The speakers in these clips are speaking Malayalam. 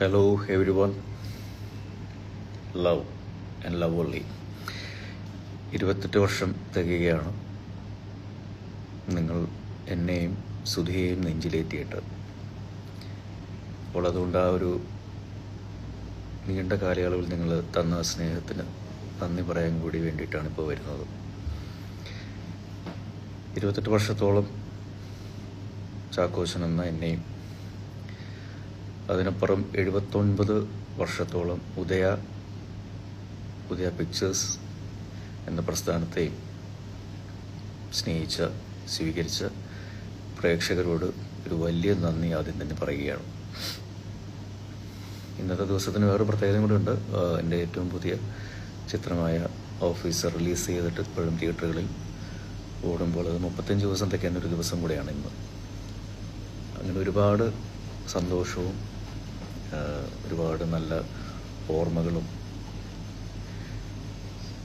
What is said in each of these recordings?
Hello everyone, love and love only. 28 വർഷം തികയാണ് നിങ്ങൾ എന്നെയും സുധിയെയും നെഞ്ചിലേറ്റിയിട്ട്. അപ്പോൾ അതുകൊണ്ട് ആ ഒരു നീണ്ട കാലയളവിൽ നിങ്ങൾ തന്ന സ്നേഹത്തിന് നന്ദി പറയാൻ കൂടി വേണ്ടിയിട്ടാണ് ഇപ്പോൾ വരുന്നത്. 28 വർഷത്തോളം ചാക്കോച്ചൻ എന്ന എന്നെയും, അതിനപ്പുറം 79 വർഷത്തോളം ഉദയ പിക്ചേഴ്സ് എന്ന പ്രസ്ഥാനത്തെയും സ്നേഹിച്ച, സ്വീകരിച്ച പ്രേക്ഷകരോട് ഒരു വലിയ നന്ദി ആദ്യം തന്നെ പറയുകയാണ്. ഇന്നത്തെ ദിവസത്തിന് വേറെ പ്രത്യേകത കൂടെ ഉണ്ട്. എൻ്റെ ഏറ്റവും പുതിയ ചിത്രമായ ഓഫീസർ റിലീസ് ചെയ്തിട്ട് ഇപ്പോഴും തിയേറ്ററുകളിൽ ഓടുമ്പോൾ അത് 35 ദിവസം തികയുന്ന ഒരു ദിവസം കൂടെയാണ് ഇന്ന്. അങ്ങനെ ഒരുപാട് സന്തോഷവും ഒരുപാട് നല്ല ഓർമ്മകളും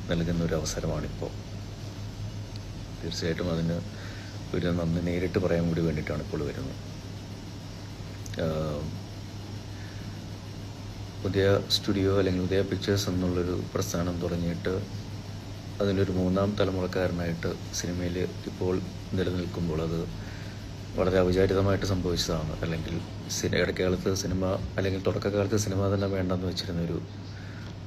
നൽകുന്ന ഒരു അവസരമാണിപ്പോൾ. തീർച്ചയായിട്ടും അതിന് ഒരു നന്ദി നേരിട്ട് പറയാൻ കൂടി വേണ്ടിയിട്ടാണ് ഇപ്പോൾ വരുന്നത്. ഉദയ സ്റ്റുഡിയോ അല്ലെങ്കിൽ ഉദയ പിക്ചേഴ്സ് എന്നുള്ളൊരു പ്രസ്ഥാനം തുടങ്ങിയിട്ട് അതിലൊരു 3ാം തലമുറക്കാരനായിട്ട് സിനിമയിൽ ഇപ്പോൾ നിലനിൽക്കുമ്പോൾ അത് വളരെ അവിചാരിതമായിട്ട് സംഭവിച്ചതാണ്. അല്ലെങ്കിൽ ഇടക്കാലത്ത് സിനിമ, അല്ലെങ്കിൽ തുടക്കകാലത്ത് സിനിമ തന്നെ വേണ്ടെന്ന് വെച്ചിരുന്ന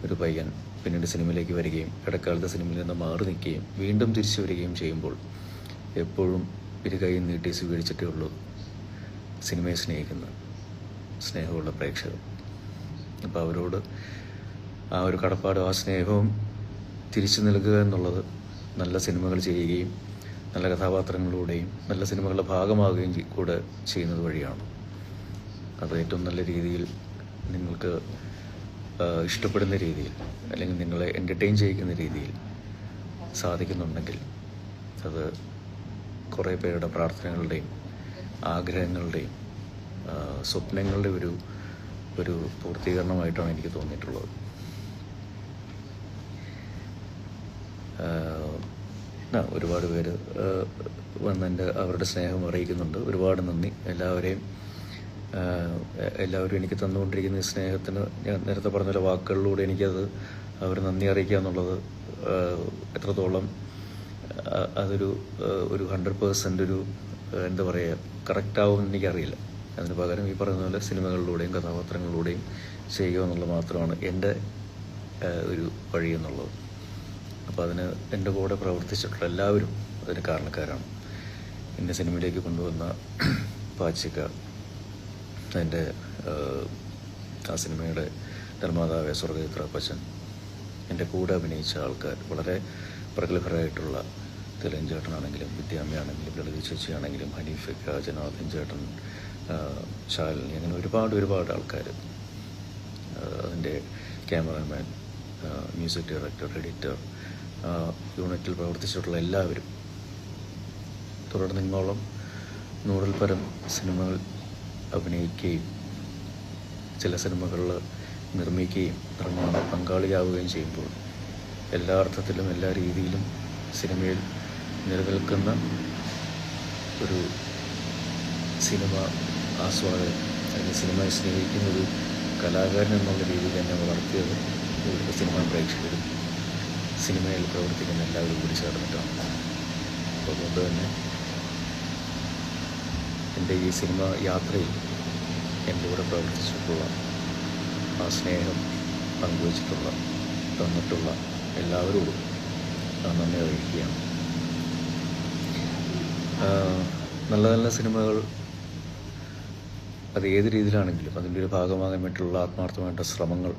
ഒരു പയ്യൻ പിന്നീട് സിനിമയിലേക്ക് വരികയും ഇടക്കാലത്ത് സിനിമയിൽ നിന്ന് മാറി നിൽക്കുകയും വീണ്ടും തിരിച്ചു വരികയും ചെയ്യുമ്പോൾ എപ്പോഴും ഇരു കൈ നീട്ടി സ്വീകരിച്ചിട്ടേ ഉള്ളൂ സിനിമയെ സ്നേഹിക്കുന്ന സ്നേഹമുള്ള പ്രേക്ഷകർ. അപ്പോൾ അവരോട് ആ ഒരു കടപ്പാടും ആ സ്നേഹവും തിരിച്ചു നൽകുക എന്നുള്ളത് നല്ല സിനിമകൾ ചെയ്യുകയും നല്ല കഥാപാത്രങ്ങളിലൂടെയും നല്ല സിനിമകളുടെ ഭാഗമാവുകയും കൂടെ ചെയ്യുന്നത് വഴിയാണ്. അത് ഏറ്റവും നല്ല രീതിയിൽ നിങ്ങൾക്ക് ഇഷ്ടപ്പെടുന്ന രീതിയിൽ, അല്ലെങ്കിൽ നിങ്ങളെ എൻ്റർടൈൻ ചെയ്യിക്കുന്ന രീതിയിൽ സാധിക്കുന്നുണ്ടെങ്കിൽ അത് കുറേ പേരുടെ പ്രാർത്ഥനകളുടെയും ആഗ്രഹങ്ങളുടെയും സ്വപ്നങ്ങളുടെ ഒരു പൂർത്തീകരണമായിട്ടാണ് എനിക്ക് തോന്നിയിട്ടുള്ളത്. ഒരുപാട് പേര് വന്ന് അവരുടെ സ്നേഹം അറിയിക്കുന്നുണ്ട്. ഒരുപാട് നന്ദി എല്ലാവരും എനിക്ക് തന്നുകൊണ്ടിരിക്കുന്ന ഈ സ്നേഹത്തിന്. ഞാൻ നേരത്തെ പറഞ്ഞ വാക്കുകളിലൂടെ എനിക്കത് അവർ നന്ദി അറിയിക്കുക എന്നുള്ളത് എത്രത്തോളം അതൊരു 100% എന്താ പറയുക കറക്റ്റാവുമെന്ന് എനിക്കറിയില്ല. അതിന് പകരം ഈ പറയുന്ന പോലെ സിനിമകളിലൂടെയും കഥാപാത്രങ്ങളിലൂടെയും ചെയ്യുക എന്നുള്ളത് മാത്രമാണ് എൻ്റെ ഒരു വഴി എന്നുള്ളത്. അപ്പോൾ അതിന് എൻ്റെ കൂടെ പ്രവർത്തിച്ചിട്ടുള്ള എല്ലാവരും അതിന് കാരണക്കാരാണ്. എന്നെ സിനിമയിലേക്ക് കൊണ്ടുവന്ന പാച്ചിക്ക, എൻ്റെ ആ സിനിമയുടെ നിർമ്മാതാവായ സ്വർഗചിത്ര അപ്പച്ചൻ, എൻ്റെ കൂടെ അഭിനയിച്ച ആൾക്കാർ, വളരെ പ്രഗത്ഭരായിട്ടുള്ള തിലൻ ചേട്ടനാണെങ്കിലും വിദ്യാമ്മയാണെങ്കിലും ലളിത ചേച്ചിയാണെങ്കിലും ഹനീഫിക്ക, ജനാർദ്ദൻ ചേട്ടൻ, ശാലിനി, അങ്ങനെ ഒരുപാട് ആൾക്കാർ, അതിൻ്റെ ക്യാമറാമാൻ, മ്യൂസിക് ഡയറക്ടർ, എഡിറ്റർ, യൂണിറ്റിൽ പ്രവർത്തിച്ചിട്ടുള്ള എല്ലാവരും, തുടർന്ന് ഇങ്ങോളം 100-ൽ പരം സിനിമകൾ അഭിനയിക്കുകയും ചില സിനിമകളിൽ നിർമ്മിക്കുകയും നിർമ്മാണ പങ്കാളിയാവുകയും ചെയ്യുമ്പോൾ എല്ലാ അർത്ഥത്തിലും എല്ലാ രീതിയിലും സിനിമയിൽ നിലനിൽക്കുന്ന ഒരു സിനിമ ആസ്വാദകൻ, അല്ലെങ്കിൽ സിനിമയെ സ്നേഹിക്കുന്ന ഒരു കലാകാരൻ എന്നുള്ള രീതിയിൽ എന്നെ വളർത്തിയത് ഇവിടുത്തെ സിനിമാ പ്രേക്ഷകരും സിനിമയിൽ പ്രവർത്തിക്കുന്ന എല്ലാവരും കൂടി ചേർന്നിട്ടാണ്. അപ്പോൾ അതുകൊണ്ട് തന്നെ എൻ്റെ ഈ സിനിമ യാത്രയിൽ എൻ്റെ കൂടെ പ്രവർത്തിച്ചിട്ടുള്ള, ആ സ്നേഹം പങ്കുവച്ചിട്ടുള്ള, തന്നിട്ടുള്ള എല്ലാവരോടും നന്ദി അറിയിക്കുകയാണ്. നല്ല നല്ല സിനിമകൾ അത് ഏത് രീതിയിലാണെങ്കിലും അതിൻ്റെ ഒരു ഭാഗമാകാൻ വേണ്ടിയിട്ടുള്ള ആത്മാർത്ഥമായിട്ട് ശ്രമങ്ങൾ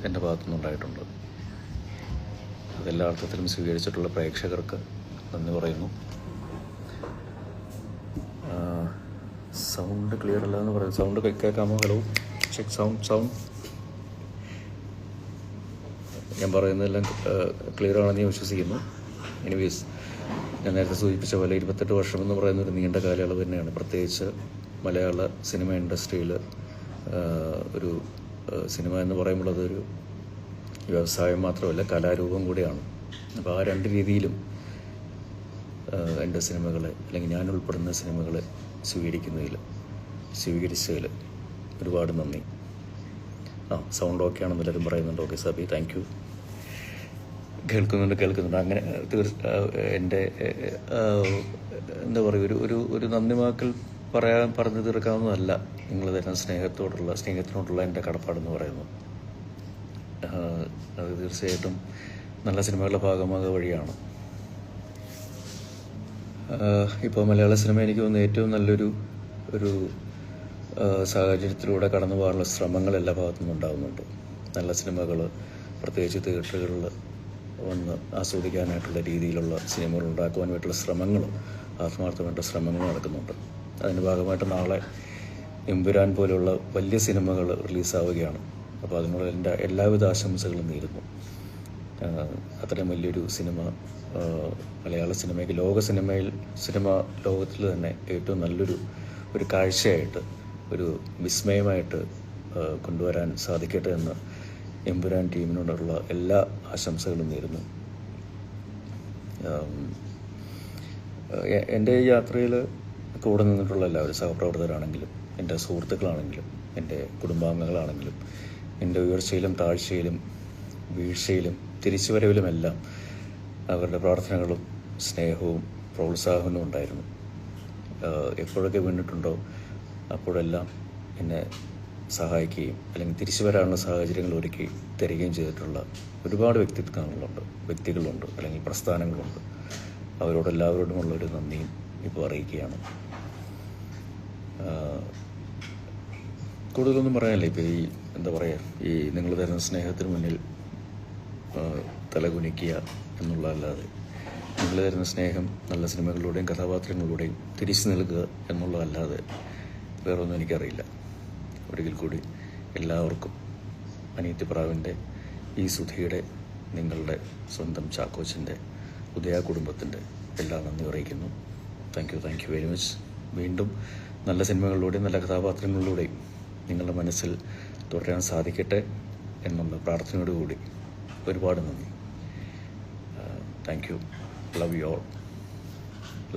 എൻ്റെ ഭാഗത്തുനിന്നുണ്ടായിട്ടുണ്ട്. അതെല്ലാ അർത്ഥത്തിലും സ്വീകരിച്ചിട്ടുള്ള പ്രേക്ഷകർക്ക് നന്ദി പറയുന്നു. സൗണ്ട് ക്ലിയർ അല്ല എന്ന് പറയും. സൗണ്ട് കേൾക്കാമോ? Hello, check sound. ഞാൻ പറയുന്നതെല്ലാം ക്ലിയർ ആണെന്ന് ഞാൻ വിശ്വസിക്കുന്നു. എനിവേസ്, ഞാൻ നേരത്തെ സൂചിപ്പിച്ച പോലെ 28 വർഷം എന്ന് പറയുന്ന ഒരു നീണ്ട കാലയളവ് തന്നെയാണ്. പ്രത്യേകിച്ച് മലയാള സിനിമ ഇൻഡസ്ട്രിയിൽ ഒരു സിനിമ എന്ന് പറയുമ്പോൾ അതൊരു വ്യവസായം മാത്രമല്ല, കലാരൂപം കൂടിയാണ്. അപ്പോൾ ആ രണ്ട് രീതിയിലും എൻ്റെ സിനിമകളെ, അല്ലെങ്കിൽ ഞാൻ ഉൾപ്പെടുന്ന സിനിമകളെ സ്വീകരിച്ചതിൽ ഒരുപാട് നന്ദി. സൗണ്ട് ഓക്കെ ആണെന്ന് എല്ലാവരും പറയുന്നുണ്ട്. Okay Sabi, thank you. കേൾക്കുന്നുണ്ട്. അങ്ങനെ എൻ്റെ എന്താ പറയുക, ഒരു നന്ദി വാക്കിൽ പറഞ്ഞു തീർക്കാവുന്നതല്ല നിങ്ങൾ തരുന്ന സ്നേഹത്തിനോടുള്ള എൻ്റെ കടപ്പാടെന്ന് പറയുന്നത്. അത് തീർച്ചയായിട്ടും നല്ല സിനിമകളുടെ ഭാഗമാകുക വഴിയാണ്. ഇപ്പോൾ മലയാള സിനിമ എനിക്ക് തോന്നുന്നു ഏറ്റവും നല്ലൊരു സാഹചര്യത്തിലൂടെ കടന്നു പോകാനുള്ള ശ്രമങ്ങൾ എല്ലാ ഭാഗത്തുനിന്നും ഉണ്ടാകുന്നുണ്ട്. നല്ല സിനിമകൾ പ്രത്യേകിച്ച് തിയേറ്ററുകളിൽ വന്ന് ആസ്വദിക്കാനായിട്ടുള്ള രീതിയിലുള്ള സിനിമകൾ ഉണ്ടാക്കുവാൻ വേണ്ടിയിട്ടുള്ള ശ്രമങ്ങൾ, ആത്മാർത്ഥമായിട്ടുള്ള ശ്രമങ്ങൾ നടക്കുന്നുണ്ട്. അതിൻ്റെ ഭാഗമായിട്ട് നാളെ എമ്പുരാൻ പോലെയുള്ള വലിയ സിനിമകൾ റിലീസാവുകയാണ്. അപ്പോൾ അതിനുള്ള എൻ്റെ എല്ലാവിധ ആശംസകളും നേരുന്നു. അത്രയും വലിയൊരു സിനിമ മലയാള സിനിമയ്ക്ക് സിനിമ ലോകത്തിൽ തന്നെ ഏറ്റവും നല്ലൊരു കാഴ്ചയായിട്ട്, ഒരു വിസ്മയമായിട്ട് കൊണ്ടുവരാൻ സാധിക്കട്ടെ എന്ന് എമ്പുരാൻ ടീമിനോടുള്ള എല്ലാ ആശംസകളും നേരുന്നു. എൻ്റെ ഈ യാത്രയിൽ കൂടെ നിന്നിട്ടുള്ള എല്ലാവരും, സഹപ്രവർത്തകരാണെങ്കിലും എൻ്റെ സുഹൃത്തുക്കളാണെങ്കിലും എൻ്റെ കുടുംബാംഗങ്ങളാണെങ്കിലും, എൻ്റെ ഉയർച്ചയിലും താഴ്ചയിലും വീഴ്ചയിലും തിരിച്ചുവരവിലുമെല്ലാം അവരുടെ പ്രാർത്ഥനകളും സ്നേഹവും പ്രോത്സാഹനവും ഉണ്ടായിരുന്നു. എപ്പോഴൊക്കെ വീണിട്ടുണ്ടോ അപ്പോഴെല്ലാം എന്നെ സഹായിക്കുകയും അല്ലെങ്കിൽ തിരിച്ചു വരാനുള്ള സാഹചര്യങ്ങൾ ഒരുക്കി തരികയും ചെയ്തിട്ടുള്ള ഒരുപാട് വ്യക്തികളുണ്ട് അല്ലെങ്കിൽ പ്രസ്ഥാനങ്ങളുണ്ട്. അവരോടെല്ലാവരോടുമുള്ളൊരു നന്ദിയും ഇപ്പോൾ അറിയിക്കുകയാണ്. കൂടുതലൊന്നും പറയാനില്ല. ഇപ്പോൾ എന്താ പറയുക, നിങ്ങൾ തരുന്ന സ്നേഹത്തിന് മുന്നിൽ തലകുനിക്കുക എന്നുള്ളതല്ലാതെ, നിങ്ങൾ തരുന്ന സ്നേഹം നല്ല സിനിമകളിലൂടെയും കഥാപാത്രങ്ങളിലൂടെയും തിരിച്ചു നൽകുക എന്നുള്ളതല്ലാതെ വേറൊന്നും എനിക്കറിയില്ല. ഒരിക്കൽ കൂടി എല്ലാവർക്കും അനിയത്തിപ്രാവിൻ്റെ, ഈ സുധിയുടെ, നിങ്ങളുടെ സ്വന്തം ചാക്കോച്ചൻ്റെ, ഉദയ കുടുംബത്തിൻ്റെ എല്ലാ നന്ദി അറിയിക്കുന്നു. Thank you very much. വീണ്ടും നല്ല സിനിമകളിലൂടെയും നല്ല കഥാപാത്രങ്ങളിലൂടെയും നിങ്ങളുടെ മനസ്സിൽ തുടരാൻ സാധിക്കട്ടെ എന്നുള്ള പ്രാർത്ഥനയോടുകൂടി ഒരുപാട് നന്ദി. Thank you. Love you all.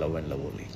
Love and love only.